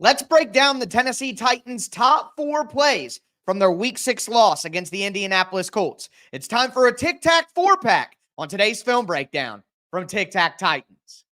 Let's break down the Tennessee Titans' top 4 plays from their Week 6 loss against the Indianapolis Colts. It's time for a TicTacFourPack on today's film breakdown from TicTac Titans.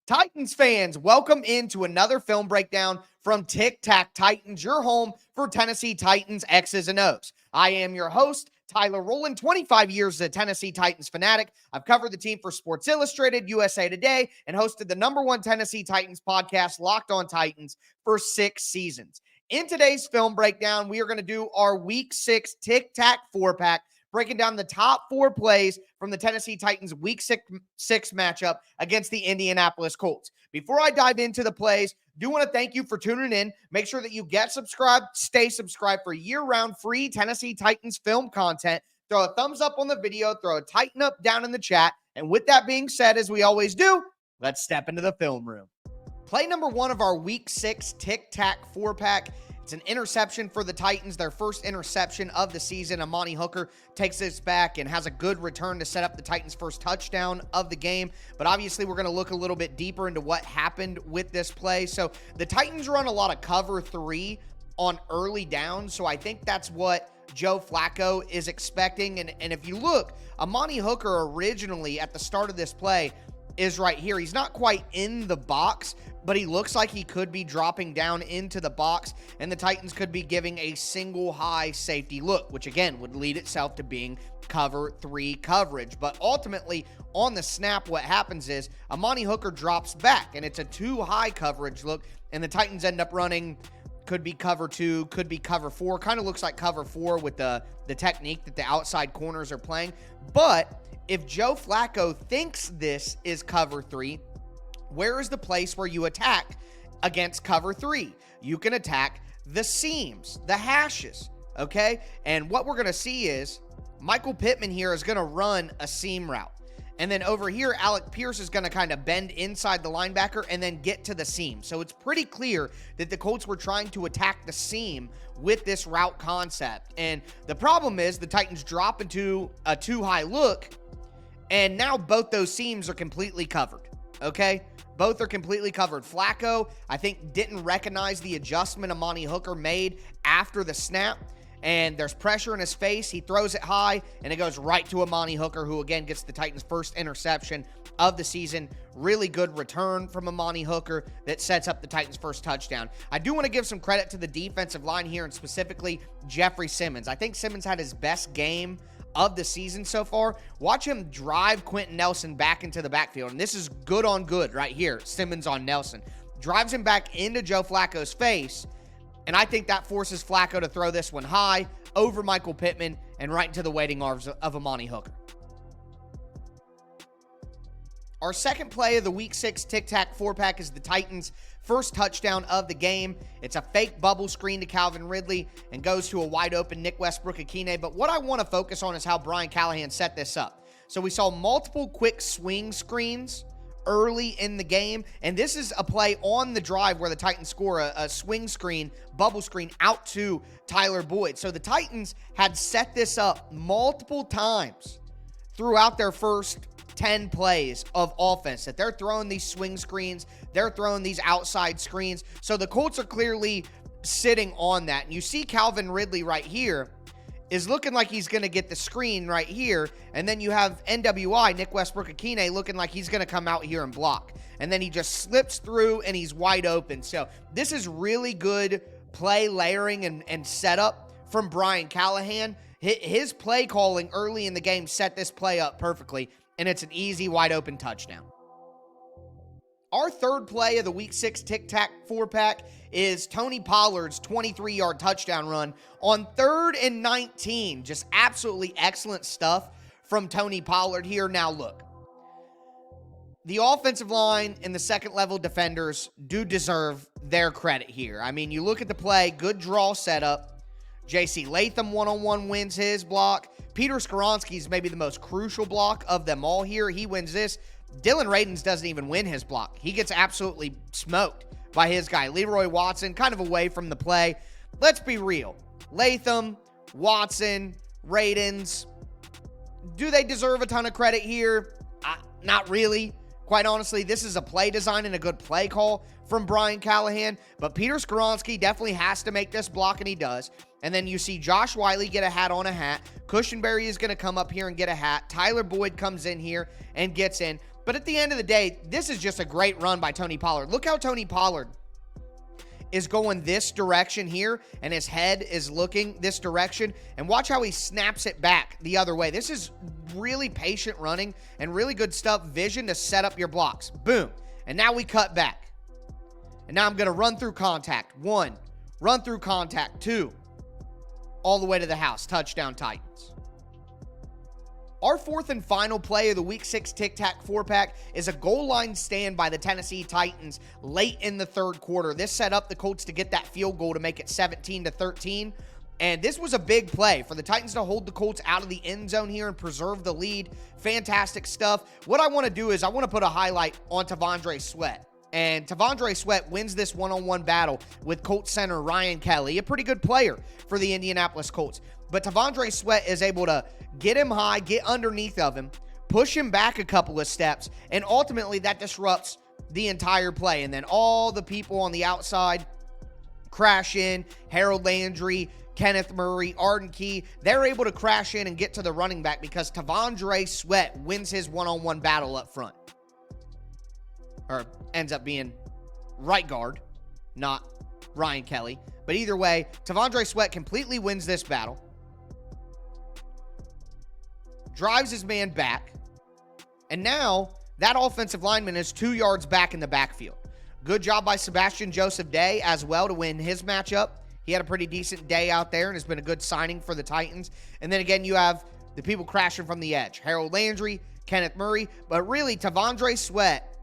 Titans fans, welcome into another film breakdown from TicTac Titans, your home for Tennessee Titans X's and O's. I am your host, Tyler Rowland, 25 years as a Tennessee Titans fanatic. I've covered the team for Sports Illustrated, USA Today, and hosted the #1 Tennessee Titans podcast, Locked On Titans, for 6 seasons. In today's film breakdown, we are going to do our Week 6 TicTacFourPack, breaking down the top 4 plays from the Tennessee Titans Week 6 matchup against the Indianapolis Colts. Before I dive into the plays, do want to thank you for tuning in. Make sure that you get subscribed, stay subscribed for year-round free Tennessee Titans film content. Throw a thumbs up on the video, throw a Titan up down in the chat. And with that being said, as we always do, let's step into the film room. Play number 1 of our Week 6 TicTacFourPack. It's an interception for the Titans, their first interception of the season. Amani Hooker takes this back and has a good return to set up the Titans' first touchdown of the game. But obviously, we're going to look a little bit deeper into what happened with this play. So the Titans run a lot of cover 3 on early downs. So I think that's what Joe Flacco is expecting. And if you look, Amani Hooker originally at the start of this play is right here. He's not quite in the box, but he looks like he could be dropping down into the box, and the Titans could be giving a single high safety look, which again would lead itself to being cover 3 coverage. But ultimately, on the snap, what happens is Amani Hooker drops back, and it's a 2 high coverage look, and the Titans end up running, could be cover 2, could be cover 4. Kind of looks like cover 4 with the technique that the outside corners are playing. But if Joe Flacco thinks this is cover 3, where is the place where you attack against cover 3? You can attack the seams, the hashes, okay? And what we're going to see is Michael Pittman here is going to run a seam route. And then over here, Alec Pierce is going to kind of bend inside the linebacker and then get to the seam. So it's pretty clear that the Colts were trying to attack the seam with this route concept. And the problem is the Titans drop into a 2 high look, and now both those seams are completely covered, okay? Both are completely covered. Flacco, I think, didn't recognize the adjustment Amani Hooker made after the snap, and there's pressure in his face. He throws it high, and it goes right to Amani Hooker, who, again, gets the Titans' first interception of the season. Really good return from Amani Hooker that sets up the Titans' first touchdown. I do want to give some credit to the defensive line here, and specifically Jeffrey Simmons. I think Simmons had his best game of the season so far. Watch him drive Quentin Nelson back into the backfield, and this is good on good right here. Simmons on Nelson. Drives him back into Joe Flacco's face, and I think that forces Flacco to throw this one high over Michael Pittman and right into the waiting arms of Amani Hooker. Our second play of the Week 6 TicTacFourPack is the Titans' first touchdown of the game. It's a fake bubble screen to Calvin Ridley and goes to a wide open Nick Westbrook-Ikhine. But what I want to focus on is how Brian Callahan set this up. So we saw multiple quick swing screens early in the game, and this is a play on the drive where the Titans score a swing screen, bubble screen out to Tyler Boyd. So the Titans had set this up multiple times throughout their first 10 plays of offense, that they're throwing these swing screens, they're throwing these outside screens. So the Colts are clearly sitting on that. And you see Calvin Ridley right here is looking like he's going to get the screen right here. And then you have NWI, Nick Westbrook-Ikhine, looking like he's going to come out here and block. And then he just slips through and he's wide open. So this is really good play layering and setup from Brian Callahan. His play calling early in the game set this play up perfectly, and it's an easy, wide-open touchdown. Our third play of the Week 6 TicTacFourPack is Tony Pollard's 23-yard touchdown run on 3rd and 19. Just absolutely excellent stuff from Tony Pollard here. Now, look, the offensive line and the second-level defenders do deserve their credit here. I mean, you look at the play, good draw setup. J.C. Latham one-on-one wins his block. Peter Skoronski is maybe the most crucial block of them all here. He wins this. Dylan Radins doesn't even win his block. He gets absolutely smoked by his guy. Leroy Watson kind of away from the play. Let's be real. Latham, Watson, Radens, do they deserve a ton of credit here? Not really. Quite honestly, this is a play design and a good play call from Brian Callahan, but Peter Skoronski definitely has to make this block, and he does. And then you see Josh Wiley get a hat on a hat. Cushenberry is going to come up here and get a hat. Tyler Boyd comes in here and gets in. But at the end of the day, this is just a great run by Tony Pollard. Look how Tony Pollard is going this direction here, and his head is looking this direction. And watch how he snaps it back the other way. This is really patient running and really good stuff. Vision to set up your blocks. Boom. And now we cut back. And now I'm going to run through contact. 1. Run through contact. 2. All the way to the house. Touchdown Titans. Our fourth and final play of the Week 6 TicTacFourPack is a goal line stand by the Tennessee Titans late in the third quarter. This set up the Colts to get that field goal to make it 17-13. And this was a big play for the Titans to hold the Colts out of the end zone here and preserve the lead. Fantastic stuff. What I want to do is I want to put a highlight on T'Vondre Sweat. And T'Vondre Sweat wins this one-on-one battle with Colts center Ryan Kelly, a pretty good player for the Indianapolis Colts. But T'Vondre Sweat is able to get him high, get underneath of him, push him back a couple of steps, and ultimately that disrupts the entire play. And then all the people on the outside crash in. Harold Landry, Kenneth Murray, Arden Key, they're able to crash in and get to the running back because T'Vondre Sweat wins his one-on-one battle up front. Or ends up being right guard, not Ryan Kelly. But either way, T'Vondre Sweat completely wins this battle. Drives his man back. And now, that offensive lineman is 2 yards back in the backfield. Good job by Sebastian Joseph Day as well to win his matchup. He had a pretty decent day out there and has been a good signing for the Titans. And then again, you have the people crashing from the edge. Harold Landry, Kenneth Murray. But really, T'Vondre Sweat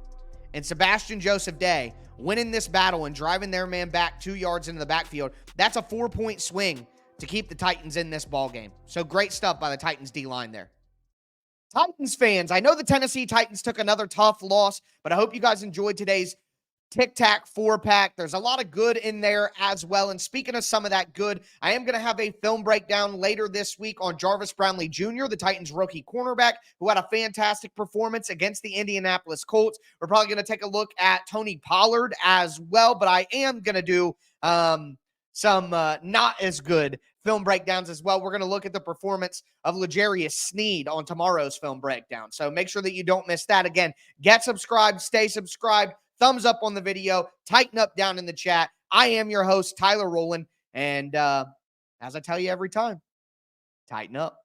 and Sebastian Joseph Day winning this battle and driving their man back 2 yards into the backfield. That's a 4-point swing to keep the Titans in this ball game. So great stuff by the Titans D-line there. Titans fans, I know the Tennessee Titans took another tough loss, but I hope you guys enjoyed today's TicTacFourPack. There's a lot of good in there as well. And speaking of some of that good, I am going to have a film breakdown later this week on Jarvis Brownlee Jr., the Titans rookie cornerback, who had a fantastic performance against the Indianapolis Colts. We're probably going to take a look at Tony Pollard as well, but I am going to do some not as good film breakdowns as well. We're going to look at the performance of L'Jarius Sneed on tomorrow's film breakdown. So make sure that you don't miss that. Again, get subscribed, stay subscribed. Thumbs up on the video, tighten up down in the chat. I am your host, Tyler Rowland, and as I tell you every time, tighten up.